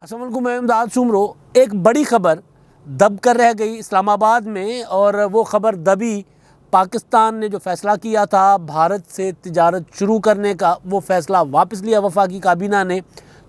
अस्सलाम वालेकुम, मैं इमदाद शुमरो। एक बड़ी ख़बर दब कर रह गई इस्लामाबाद में, और वो ख़बर दबी पाकिस्तान ने जो फ़ैसला किया था भारत से तिजारत शुरू करने का, वो फ़ैसला वापस लिया वफाकी काबीना ने।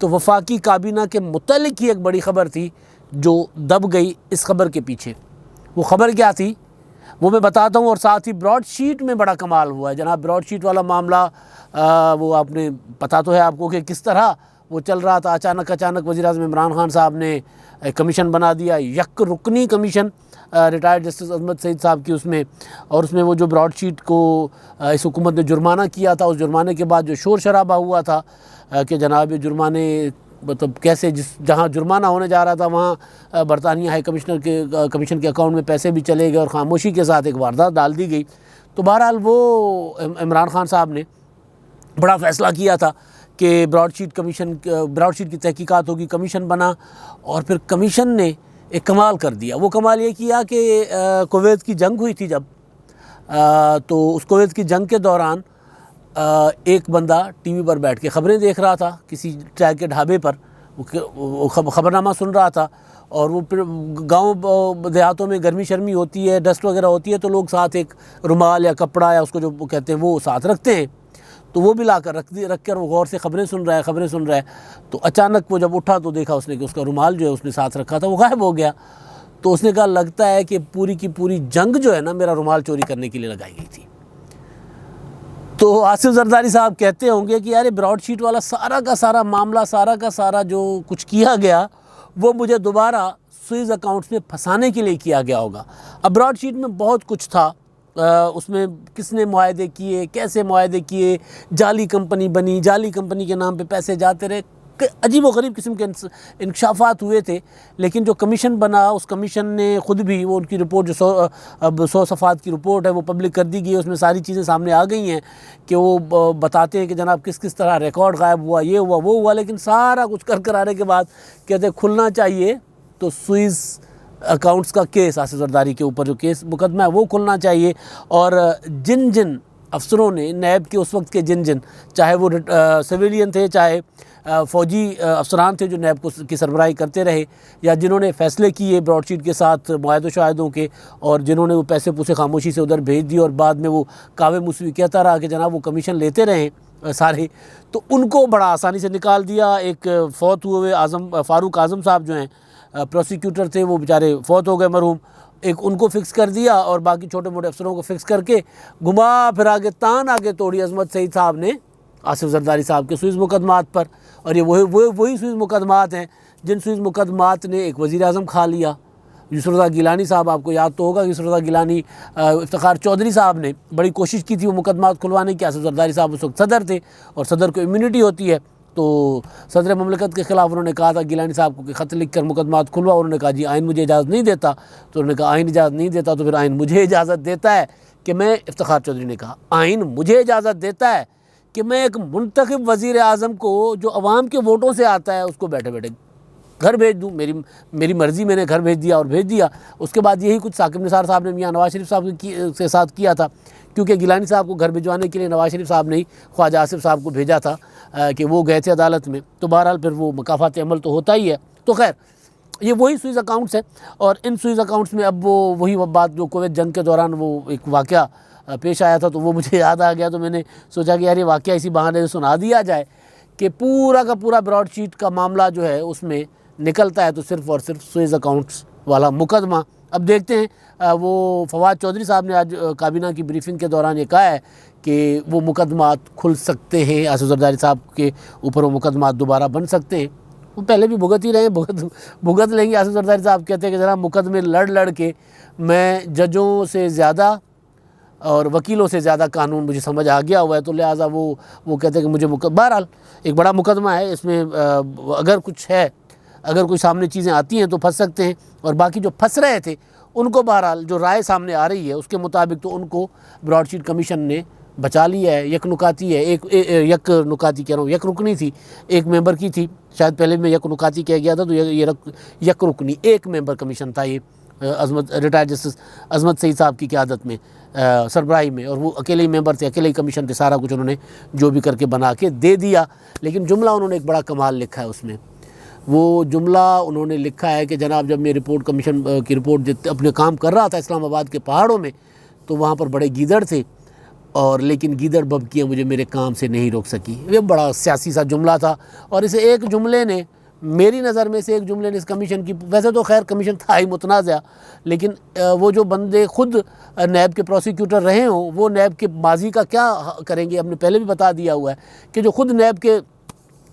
तो वफाकी काबीना के मुतल्लिक़ ही एक बड़ी ख़बर थी जो दब गई इस ख़बर के पीछे। वो ख़बर क्या थी वो मैं बताता हूँ, और साथ ही ब्रॉडशीट में बड़ा कमाल हुआ है जनाब। ब्रॉडशीट वाला मामला वो आपने पता तो है आपको कि किस तरह वो चल रहा था। अचानक वज़ीर-ए-आज़म इमरान खान साहब ने कमीशन बना दिया, यक रुकनी कमीशन, रिटायर्ड जस्टिस अजमत सईद साहब की उसमें। और उसमें वो जो ब्रॉडशीट को इस हुकूमत ने जुर्माना किया था, उस जुर्माने के बाद जो शोर शराबा हुआ था कि जनाब ये जुर्माने मतलब कैसे, जहाँ जुर्माना होने जा रहा था वहाँ बरतानिया हाई कमीशन के अकाउंट में पैसे भी चले गए और खामोशी के साथ एक वारदात डाल दी गई। तो बहरहाल वो इमरान खान साहब ने बड़ा फ़ैसला किया था कि ब्रॉडशीट की तहकीकात होगी, कमीशन बना। और फिर कमीशन ने एक कमाल कर दिया। वो कमाल ये किया कि कुवैत की जंग हुई थी जब, तो उस कुवैत की जंग के दौरान एक बंदा टीवी पर बैठ के ख़बरें देख रहा था किसी चाय के ढाबे पर, वो ख़बरनामा सुन रहा था। और वो फिर गाँव देहातों में गर्मी शर्मी होती है, डस्ट वगैरह होती है, तो लोग साथ एक रुमाल या कपड़ा या उसको जो कहते हैं वो साथ रखते हैं। तो वो भी ला कर रख कर वो गौर से ख़बरें सुन रहा है। तो अचानक वो जब उठा तो देखा उसने कि उसका रुमाल जो है उसने साथ रखा था वो गायब हो गया। तो उसने कहा लगता है कि पूरी की पूरी जंग जो है ना मेरा रुमाल चोरी करने के लिए लगाई गई थी। तो आसिफ जरदारी साहब कहते होंगे कि यार ब्रॉडशीट वाला सारा का सारा मामला, सारा का सारा जो कुछ किया गया वो मुझे दोबारा स्विस अकाउंट्स में फंसाने के लिए किया गया होगा। अब ब्रॉडशीट में बहुत कुछ था, उसमें किसने मुआहदे किए, कैसे मुआहदे किए, जाली कंपनी बनी, जाली कंपनी के नाम पे पैसे जाते रहे, अजीब व गरीब किस्म के इंकशाफात हुए थे। लेकिन जो कमीशन बना, उस कमीशन ने ख़ुद भी वो उनकी रिपोर्ट जो 100 सफ़ात की रिपोर्ट है वो पब्लिक कर दी गई है। उसमें सारी चीज़ें सामने आ गई हैं कि वो बताते हैं कि जनाब किस किस तरह रिकॉर्ड गायब हुआ, ये हुआ वो हुआ। लेकिन सारा कुछ कर आने के बाद कहते खुलना चाहिए तो स्विस अकाउंट्स का केस, आसिफ जरदारी के ऊपर जो केस मुकदमा है वो खुलना चाहिए। और जिन अफसरों ने, नैब के उस वक्त के जिन चाहे वो सिविलियन थे, चाहे फ़ौजी अफसरान थे जो नैब की सरबराही करते रहे, या जिन्होंने फ़ैसले किए ब्रॉडशीट के साथ मुआहदों शाहिदों के, और जिन्होंने वो पैसे पूसे खामोशी से उधर भेज दिए और बाद में वो कावे मुसवी कहता रहा कि जनाब वो कमीशन लेते रहें सारे, तो उनको बड़ा आसानी से निकाल दिया। एक फ़ौत हुए फ़ारूक आज़म साहब जो हैं प्रोसिक्यूटर थे, वो बेचारे फ़ौत हो गए मरहूम, एक उनको फ़िक्स कर दिया और बाकी छोटे मोटे अफसरों को फ़िक्स करके घुमा फिर आगे तान आगे तोड़ी अजमत सईद साहब ने आसिफ जरदारी साहब के स्विस मुकदमात पर। और ये वही स्विस मुकदमात हैं जिन स्विस मुकदमात ने एक वज़ीर-ए-आज़म खा लिया। यूसुफ रज़ा गिलानी साहब, आपको याद तो होगा, यूसुफ रज़ा गिलानी, इफ्तिखार चौधरी साहब ने बड़ी कोशिश की थी वो मुकदमात खुलवाने की। आसिफ जरदारी साहब उस वक्त सदर थे और सदर को इम्यूनिटी होती है, तो सदर ममलकत के ख़िलाफ़ उन्होंने कहा था गिलानी साहब को कि ख़त लिख कर मुकदमात खुलवा। उन्होंने कहा जी आइन मुझे इजाज़त नहीं देता। तो उन्होंने कहा आइन इजाज़त नहीं देता तो फिर आइन मुझे इजाज़त देता है कि मैं, इफ्तिखार चौधरी ने कहा आइन मुझे इजाज़त देता है कि मैं एक मुंतखब वज़ीर-ए-आज़म को जो अवाम के वोटों से आता है उसको बैठे बैठे घर भेज दूँ। मेरी मर्ज़ी, मैंने घर भेज दिया और भेज दिया। उसके बाद यही कुछ साकिब निसार साहब ने मियाँ नवाज़ शरीफ साहब के साथ किया था, क्योंकि गिलानी साहब को घर भिजवाने के लिए नवाज़ शरीफ साहब ने ही ख्वाजा आसिफ साहब को भेजा था कि वो गए थे अदालत में। तो बहरहाल फिर वो मकाफ़ात अमल तो होता ही है। तो खैर ये वही स्विस अकाउंट्स हैं, और इन स्विस अकाउंट्स में अब वो वही बात जो कुवैत जंग के दौरान वो एक वाक़या पेश आया था, तो वो मुझे याद आ गया। तो मैंने सोचा कि यार ये वाक़या इसी बहाने से सुना दिया जाए कि पूरा का पूरा ब्रॉडशीट का मामला जो है उसमें निकलता है तो सिर्फ़ और सिर्फ स्विस अकाउंट्स वाला मुकदमा। अब देखते हैं, वो फवाद चौधरी साहब ने आज काबीना की ब्रीफिंग के दौरान ये कहा है कि वो मुकदमात खुल सकते हैं, आसिफ जरदारी साहब के ऊपर वो मुकदमात दोबारा बन सकते हैं। वो पहले भी भुगत ही रहे, भुगत लेंगे। आसिफ जरदारी साहब कहते हैं कि ज़रा मुकदमे लड़ के मैं जजों से ज़्यादा और वकीलों से ज़्यादा कानून मुझे समझ आ गया हुआ है, तो लिहाजा वो कहते हैं कि मुझे बहरहाल एक बड़ा मुकदमा है इसमें, अगर कुछ है, अगर कोई सामने चीज़ें आती हैं तो फंस सकते हैं। और बाकी जो फंस रहे थे उनको बहरहाल जो राय सामने आ रही है उसके मुताबिक तो उनको ब्रॉडशीट कमीशन ने बचा लिया है। यक नुकाती है, यक नुकाती कह रहा हूँ, यक रुकनी थी, एक मेंबर की थी, शायद पहले में यक नुकाती कह गया था, तो ये यक रुकनी एक मेंबर कमीशन था ये रिटायर्ड जस्टिस अजमत सईद साहब की क़यादत में सरबराही में, और वो अकेले ही मेंबर थे, अकेले ही कमीशन थे, सारा कुछ उन्होंने जो भी करके बना के दे दिया। लेकिन जुमला उन्होंने एक बड़ा कमाल लिखा है उसमें, वो जुमला उन्होंने लिखा है कि जनाब जब मैं रिपोर्ट कमीशन की रिपोर्ट अपने काम कर रहा था इस्लामाबाद के पहाड़ों में, तो वहाँ पर बड़े गीदड़ थे और लेकिन गीदड़ बबकियाँ मुझे मेरे काम से नहीं रोक सकी। ये बड़ा सियासी सा जुमला था और इसे एक जुमले ने, मेरी नज़र में से एक जुमले ने इस कमीशन की, वैसे तो खैर कमीशन था ही मुतनाज़ा, लेकिन वो जो बंदे खुद नैब के प्रोसिक्यूटर रहे हों वो नैब के माजी का क्या करेंगे। हमने पहले भी बता दिया हुआ है कि जो खुद नैब के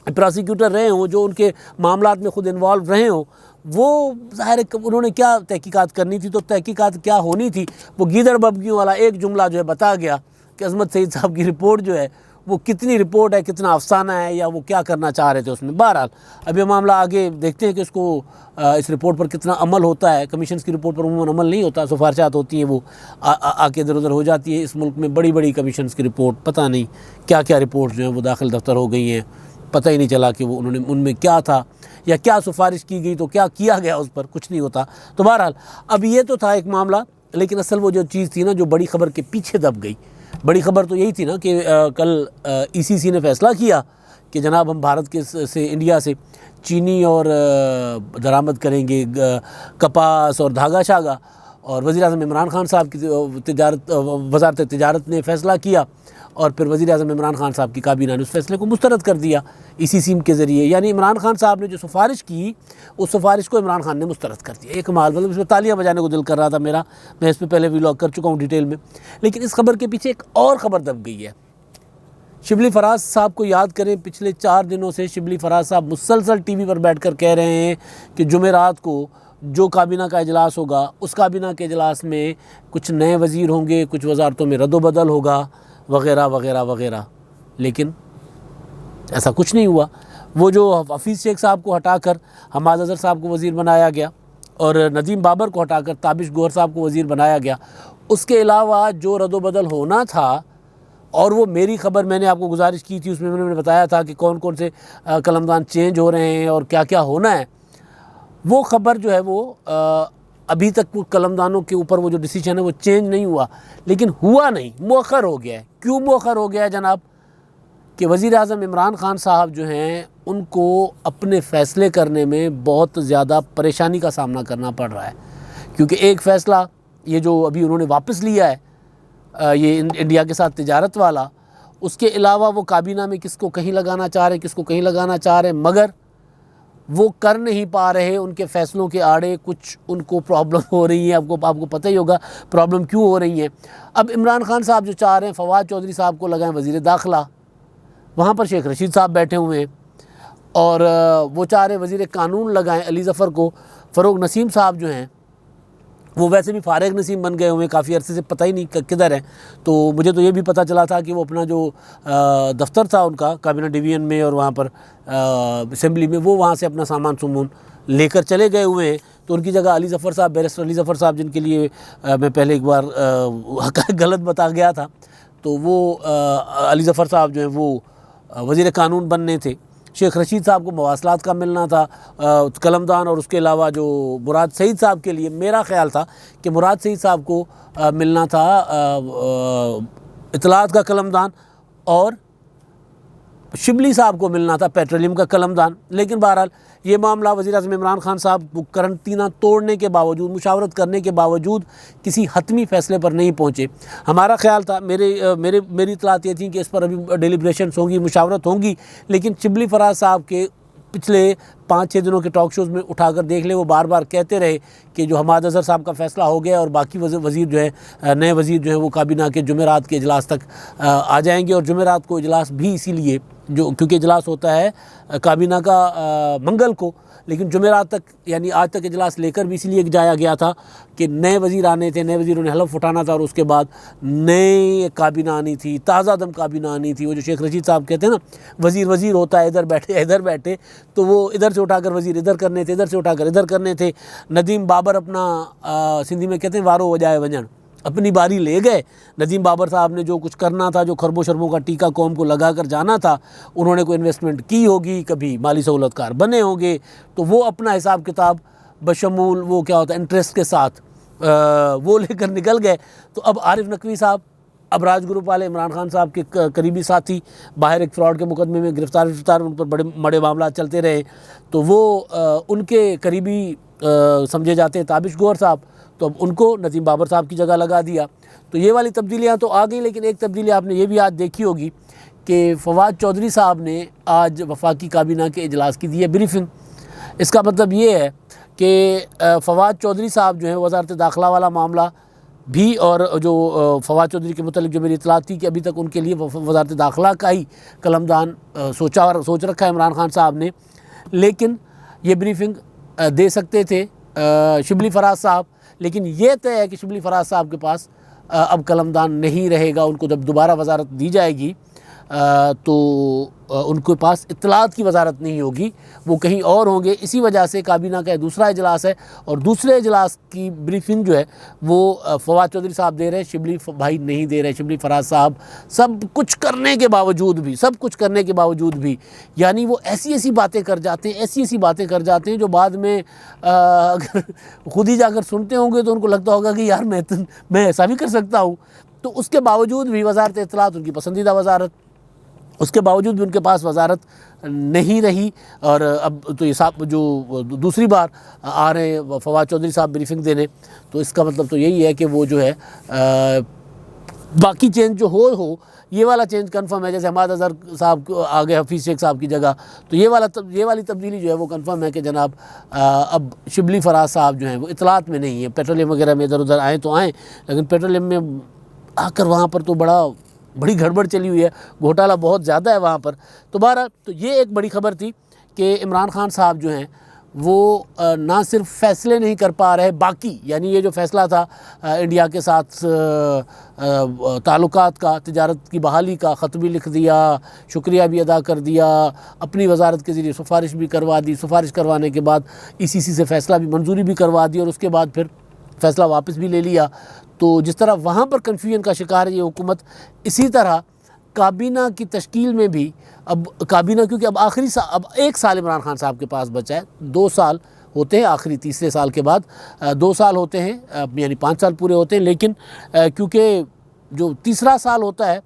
प्रोसिक्यूटर रहे हों, जो उनके मामलात में खुद इन्वॉल्व रहे हों, वो ज़ाहिर है उन्होंने क्या तहकीकात करनी थी, तो तहकीकात क्या होनी थी। वो गीदड़ बबकियों वाला एक जुमला जो है बता गया कि अजमत सईद साहब की रिपोर्ट जो है वो कितनी रिपोर्ट है, कितना अफसाना है, या वो क्या करना चाह रहे थे उसमें। बहरहाल अब ये मामला आगे देखते हैं कि इसको इस रिपोर्ट पर कितना अमल होता है। कमीशन की रिपोर्ट पर उन्होंने अमल नहीं होता, सिफारिशात होती हैं वो आके इधर उधर हो जाती है। इस मुल्क में बड़ी बड़ी कमीशन की रिपोर्ट, पता नहीं क्या क्या रिपोर्ट जो हैं वो दाखिल दफ्तर हो गई हैं, पता ही नहीं चला कि वो उन्होंने उनमें क्या था या क्या सिफारिश की गई तो क्या किया गया, उस पर कुछ नहीं होता। तो बहरहाल अब ये तो था एक मामला, लेकिन असल वो जो चीज़ थी ना जो बड़ी ख़बर के पीछे दब गई, बड़ी ख़बर तो यही थी ना कि कल ईसीसी ने फ़ैसला किया कि जनाब हम भारत के से इंडिया से चीनी और दरामद करेंगे कपास और धागा शागा। और वज़ीर-ए-आज़म इमरान खान साहब की वज़ारत तिजारत ने फ़ैसला किया और फिर वज़ीर-ए-आज़म इमरान खान साहब की काबीना ने उस फैसले को मुस्तरद कर दिया ईसीसी के ज़रिए। यानी इमरान खान साहब ने जो सिफारिश की उस सिफारिश को इमरान खान ने मुस्तरद कर दिया। एक कमाल, मतलब इसमें तालियां बजाने को दिल कर रहा था मेरा। मैं इस पर पहले व्लॉग कर चुका हूँ डिटेल में, लेकिन इस खबर के पीछे एक और ख़बर दब गई है। शिबली फराज साहब को याद करें, पिछले 4 दिनों से शिबली फराज साहब मुसलसल टीवी पर बैठकर कह रहे हैं कि जुमेरात को जो काबीना का इजलास होगा उस काबीना के इजलास में कुछ नए वज़ीर होंगे, कुछ वजारतों में रद्द-ओ-बदल होगा वग़ैरह वग़ैरह वग़ैरह, लेकिन ऐसा कुछ नहीं हुआ। वो जो हफीज़ शेख साहब को हटाकर हमाद अज़हर साहब को वज़ीर बनाया गया और नदीम बाबर को हटाकर ताबिश गौहर साहब को वज़ीर बनाया गया, उसके अलावा जो रद्द-ओ-बदल होना था, और वो मेरी ख़बर मैंने आपको गुजारिश की थी, उसमें मैंने बताया था कि कौन कौन से कलमदान चेंज हो रहे हैं और क्या क्या होना है। वो ख़बर जो है वो अभी तक वो कलमदानों के ऊपर वो जो डिसीजन है वो चेंज नहीं हुआ, लेकिन हुआ नहीं, मौखर हो गया है। क्यों मौखर हो गया है जनाब? कि वज़ीर-ए-आज़म इमरान खान साहब जो हैं उनको अपने फ़ैसले करने में बहुत ज़्यादा परेशानी का सामना करना पड़ रहा है, क्योंकि एक फ़ैसला ये जो अभी उन्होंने वापस लिया है ये इंडिया के साथ तिजारत वाला, उसके अलावा वो काबीना में किसको कहीं लगाना चाह रहे हैं, किसको कहीं लगाना चाह रहे हैं, मगर वो कर नहीं पा रहे। उनके फ़ैसलों के आड़े कुछ उनको प्रॉब्लम हो रही है। आपको पता ही होगा प्रॉब्लम क्यों हो रही है। अब इमरान खान साहब जो चाह रहे हैं फवाद चौधरी साहब को लगाएं वज़ीर दाखिला, वहाँ पर शेख रशीद साहब बैठे हुए हैं, और वो चाह रहे वज़ीर कानून लगाएं अली ज़फ़र को। फ़रूक नसीम साहब जो हैं वो वैसे भी फारिग नसीम बन गए हुए, काफ़ी अरसे से पता ही नहीं किधर हैं। तो मुझे तो ये भी पता चला था कि वो अपना जो दफ्तर था उनका काबीना डिवीज़न में और वहाँ पर असेंबली में, वो वहाँ से अपना सामान सुमून लेकर चले गए हुए हैं। तो उनकी जगह अली ज़फ़र साहब, बैरिस्टर अली ज़फ़र साहब, जिनके लिए मैं पहले एक बार गलत बता गया था, तो वो अली ज़फ़र साहब जो हैं वो वज़ीर कानून बनने थे। शेख रशीद साहब को मवासलात का मिलना था कलमदान, और उसके अलावा जो मुराद सईद साहब के लिए मेरा ख़्याल था कि मुराद सईद साहब को मिलना था इतलात का कलमदान, और शिबली साहब को मिलना था पेट्रोलियम का कलमदान। लेकिन बहरहाल ये मामला वज़ीर-ए-आज़म इमरान खान साहब करंटीना तोड़ने के बावजूद, मुशावरत करने के बावजूद किसी हतमी फ़ैसले पर नहीं पहुँचे। हमारा ख़्याल था, मेरी इतलात ये थी कि इस पर अभी डेलिब्रेशंस होंगी, मुशावरत होंगी, लेकिन शिबली फराज साहब के पिछले 5-6 दिनों के टॉक शोज़ में उठाकर देख ले, वो बार बार कहते रहे कि जो हमाद अज़हर साहब का फ़ैसला हो गया और बाकी वज़ीर जो है नए वज़ीर जो है वो काबीना के जुमेरात के इजलास तक आ जाएंगे। और जुमेरात को इजलास भी इसीलिए क्योंकि इजलास होता है काबीना का मंगल को, लेकिन जुमेरात तक यानी आज तक इजलास लेकर भी इसीलिए जाया गया था कि नए वज़ीर आने थे, नए वज़ीरों ने हलफ उठाना था और उसके बाद नई काबीना आनी थी, ताज़ा दम काबीना आनी थी। वो जो शेख रशीद साहब कहते हैं ना वज़ीर होता है इधर बैठे, तो वो इधर से उठाकर वज़ीर इधर करने थे, इधर से उठाकर इधर करने थे। नदीम बाबर अपना सिंधी में कहते हैं वारो वजाए वजन, अपनी बारी ले गए। नदीम बाबर साहब ने जो कुछ करना था, जो खरबों शरबों का टीका कौम को लगा कर जाना था, उन्होंने कोई इन्वेस्टमेंट की होगी, कभी माली सहूलतकार बने होंगे, तो वो अपना हिसाब किताब बशमूल वो क्या होता है इंटरेस्ट के साथ वो लेकर निकल गए। तो अब आरिफ नकवी साहब अबराज ग्रुप वाले इमरान खान साहब के करीबी साथी बाहर एक फ्रॉड के मुकदमे में गिरफ्तार उन पर बड़े बड़े मामला चलते रहे, तो वो उनके करीबी समझे जाते हैं ताबिश गौहर साहब, तो अब उनको नजीम बाबर साहब की जगह लगा दिया। तो ये वाली तब्दीलियाँ तो आ गई, लेकिन एक तब्दीली आपने ये भी आज देखी होगी कि फवाद चौधरी साहब ने आज वफाकी काबीना के इजलास की दी है ब्रीफिंग। इसका मतलब ये है कि फवाद चौधरी साहब जो है वज़ारत दाखिला वाला मामला भी, और जो फवाद चौधरी के मुतालिक जो मेरी इतलात थी कि अभी तक उनके लिए वज़ारत दाखिला का ही कलमदान सोच रखा है इमरान खान साहब ने, लेकिन ये ब्रीफिंग दे सकते थे शिबली फराज साहब, लेकिन ये तय है कि शिबली फराज साहब के पास अब कलमदान नहीं रहेगा। उनको जब दोबारा वजारत दी जाएगी तो उनके पास इत्तलात की वजारत नहीं होगी, वो कहीं और होंगे। इसी वजह से काबीना का दूसरा इजलास है, और दूसरे इजलास की ब्रीफिंग जो है वो फवाद चौधरी साहब दे रहे हैं, शिबली भाई नहीं दे रहे। शिबली फराज साहब सब कुछ करने के बावजूद भी यानी वो ऐसी बातें कर जाते हैं, ऐसी बातें कर जाते हैं जो बाद में अगर खुद ही जाकर सुनते होंगे तो उनको लगता होगा कि यार मैं ऐसा भी कर सकता हूँ। तो उसके बावजूद भी वजारत इत्तलात उनकी पसंदीदा वजारत, उसके बावजूद भी उनके पास वजारत नहीं रही। और अब तो ये साहब जो दूसरी बार आ रहे हैं फवाद चौधरी साहब ब्रीफिंग देने, तो इसका मतलब तो यही है कि वो जो है बाकी चेंज जो हो ये वाला चेंज कंफर्म है। जैसे हमाद अजहर साहब आ गए हफीज़ शेख साहब की जगह, तो ये वाली तब्दीली जो है वो कंफर्म है कि जनाब अब शिबली फराज साहब जो हैं वो इतलात में नहीं है। पेट्रोलियम वगैरह में इधर उधर आए तो आएँ, लेकिन पेट्रोलियम में आकर वहाँ पर तो बड़ी गड़बड़ चली हुई है, घोटाला बहुत ज़्यादा है वहाँ पर। तो बहरहाल तो ये एक बड़ी खबर थी कि इमरान खान साहब जो हैं वो ना सिर्फ फ़ैसले नहीं कर पा रहे, बाकी यानी ये जो फ़ैसला था इंडिया के साथ ताल्लुकात का, तिजारत की बहाली का, ख़त भी लिख दिया, शुक्रिया भी अदा कर दिया, अपनी वजारत के ज़रिए सिफारिश भी करवा दी, सिफारिश करवाने के बाद ICC से फ़ैसला भी मंजूरी भी करवा दी, और उसके बाद फिर फ़ैसला वापस भी ले लिया। तो जिस तरह वहाँ पर कन्फ्यूजन का शिकार है ये हुकूमत, इसी तरह काबीना की तश्कील में भी अब काबीना, क्योंकि अब अब 1 साल इमरान खान साहब के पास बचा है, 2 साल होते हैं आखिरी तीसरे साल के बाद 2 साल होते हैं, यानी 5 साल पूरे होते हैं। लेकिन क्योंकि जो तीसरा साल होता है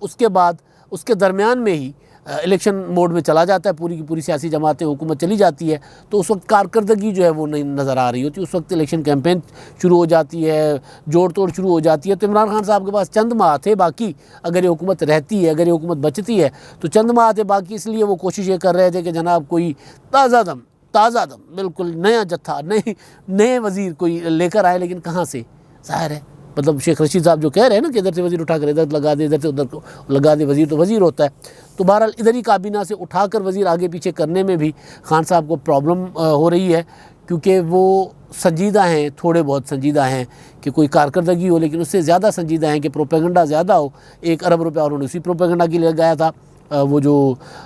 उसके बाद उसके दरमियान में ही इलेक्शन मोड में चला जाता है, पूरी की पूरी सियासी जमातें, हुकूमत चली जाती है, तो उस वक्त कारकर्दगी जो है वो नहीं नज़र आ रही होती। उस वक्त इलेक्शन कैंपेन शुरू हो जाती है, जोड़ तोड़ शुरू हो जाती है। तो इमरान खान साहब के पास चंद माह थे बाकी, अगर ये हुकूमत रहती है, अगर ये हुकूमत बचती है तो चंद माह थे बाकी। इसलिए वो कोशिश ये कर रहे थे कि जनाब कोई ताज़ा दम बिल्कुल नया जत्था, नए वज़ीर कोई लेकर आए। लेकिन कहाँ से, ज़ाहिर है मतलब शेख रशीद साहब जो कह रहे हैं ना कि इधर से वज़ीर उठाकर इधर लगा दे, इधर से उधर को लगा दे, वज़ीर तो वज़ीर होता है। तो बहरहाल इधर ही काबीना से उठाकर वज़ीर आगे पीछे करने में भी खान साहब को प्रॉब्लम हो रही है, क्योंकि वो संजीदा हैं, थोड़े बहुत संजीदा हैं कि कोई कारकर्दगी हो, लेकिन उससे ज़्यादा संजीदा हैं कि प्रोपेगेंडा ज़्यादा हो। 1 अरब रुपया उन्होंने उसी प्रोपेगेंडा के लिए लगाया था। वो जो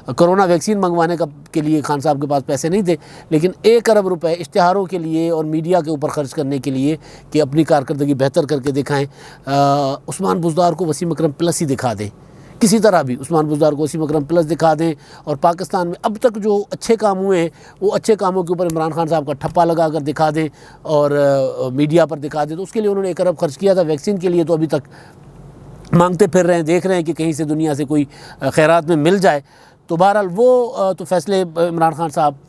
कोरोना वैक्सीन मंगवाने के लिए खान साहब के पास पैसे नहीं थे, लेकिन 1 अरब रुपए इश्तिहारों के लिए और मीडिया के ऊपर ख़र्च करने के लिए कि अपनी कारकर्दगी बेहतर करके दिखाएं। उस्मान बुज़दार को वसीम अकरम प्लस ही दिखा दें, किसी तरह भी उस्मान बुज़दार को वसीम अकरम प्लस दिखा दें, और पाकिस्तान में अब तक जो अच्छे काम हुए हैं वो अच्छे कामों के ऊपर इमरान खान साहब का ठप्पा लगा कर दिखा दें और मीडिया पर दिखा दें। तो उसके लिए उन्होंने 1 अरब खर्च किया था वैक्सीन के लिए, तो अभी तक मांगते फिर रहे हैं, देख रहे हैं कि कहीं से दुनिया से कोई खैरात में मिल जाए। तो बहरहाल वो तो फ़ैसले इमरान खान साहब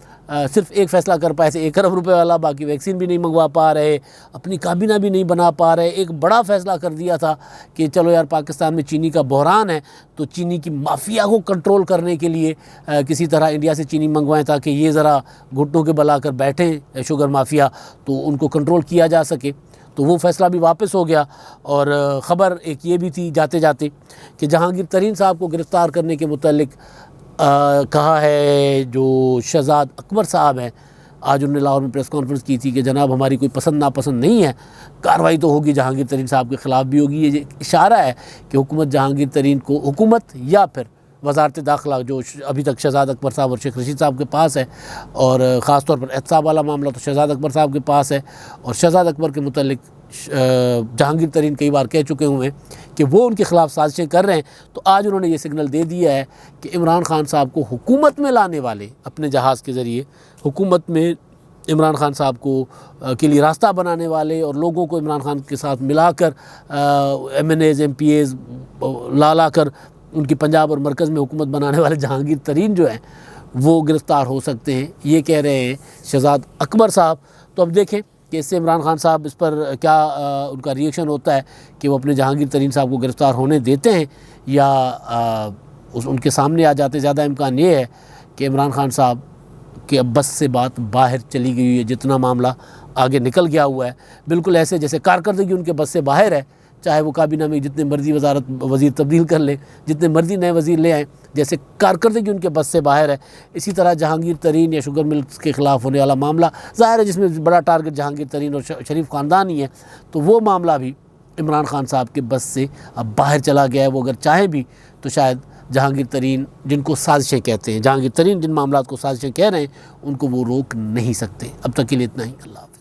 सिर्फ एक फ़ैसला कर पाए थे 1 अरब रुपए वाला, बाकी वैक्सीन भी नहीं मंगवा पा रहे, अपनी काबीना भी नहीं बना पा रहे। एक बड़ा फ़ैसला कर दिया था कि चलो यार पाकिस्तान में चीनी का बहरान है, तो चीनी की माफिया को कंट्रोल करने के लिए किसी तरह इंडिया से चीनी मंगवाएं ताकि ये ज़रा घुटनों के बल आकर बैठें शुगर माफिया, तो उनको कंट्रोल किया जा सके। तो वो फ़ैसला भी वापस हो गया। और ख़बर एक ये भी थी जाते जाते कि जहांगीर तरीन साहब को गिरफ़्तार करने के मुतालिक कहा है जो शहजाद अकबर साहब हैं, आज उन्होंने लाहौर में प्रेस कॉन्फ्रेंस की थी कि जनाब हमारी कोई पसंद नापसंद नहीं है, कार्रवाई तो होगी, जहांगीर तरीन साहब के ख़िलाफ़ भी होगी। ये इशारा है कि हुकूमत जहांगीर तरीन को, हुकूमत या फिर वज़ारत दाखिला जो अभी तक शहजाद अकबर साहब और शेख रशीद साहब के पास है, और ख़ास तौर पर एहतसाब वाला मामला तो शहजाद अकबर साहब के पास है, और शहजाद अकबर के मुतालिक जहांगीर तरीन कई बार कह चुके हुए हैं कि वो उनके ख़िलाफ़ साजिशें कर रहे हैं। तो आज उन्होंने ये सिग्नल दे दिया है कि इमरान खान साहब को हुकूमत में लाने वाले, अपने जहाज़ के ज़रिए हुकूमत में इमरान खान साहब को के लिए रास्ता बनाने वाले और लोगों को इमरान खान के साथ मिलाकर MNAs MPAs ला कर उनकी पंजाब और मरकज़ में हुकूमत बनाने वाले जहांगीर तरीन जो हैं वो गिरफ़्तार हो सकते हैं, ये कह रहे हैं शहजाद अकबर साहब। तो अब देखें कि इससे इमरान खान साहब इस पर क्या उनका रिएक्शन होता है कि वो अपने जहांगीर तरीन साहब को गिरफ़्तार होने देते हैं या उनके सामने आ जाते। ज़्यादा इम्कान ये है कि इमरान खान साहब कि अब बस से बात बाहर चली गई है, जितना मामला आगे निकल गया हुआ है, बिल्कुल ऐसे जैसे कारकर्दगी उनके बस से बाहर है। चाहे वो काबीना में जितने मर्जी वज़ीर तब्दील कर लें, जितने मर्जी नए वज़ीर ले आएँ, जैसे कारकर्दगी उनके बस से बाहर है, इसी तरह जहांगीर तरीन या शुगर मिल्स के ख़िलाफ़ होने वाला मामला ज़ाहिर है जिसमें बड़ा टारगेट जहांगीर तरीन और शरीफ ख़ानदान ही है, तो वो मामला भी इमरान खान साहब के बस से अब बाहर चला गया है। वो अगर चाहें भी तो शायद जहांगीर तरीन, जिनको साजिशें कहते हैं, जहांगीर तरीन जिन मामलात को साजिशें कह रहे हैं, उनको वो रोक नहीं सकते। अब तक के लिए इतना ही। अल्लाह।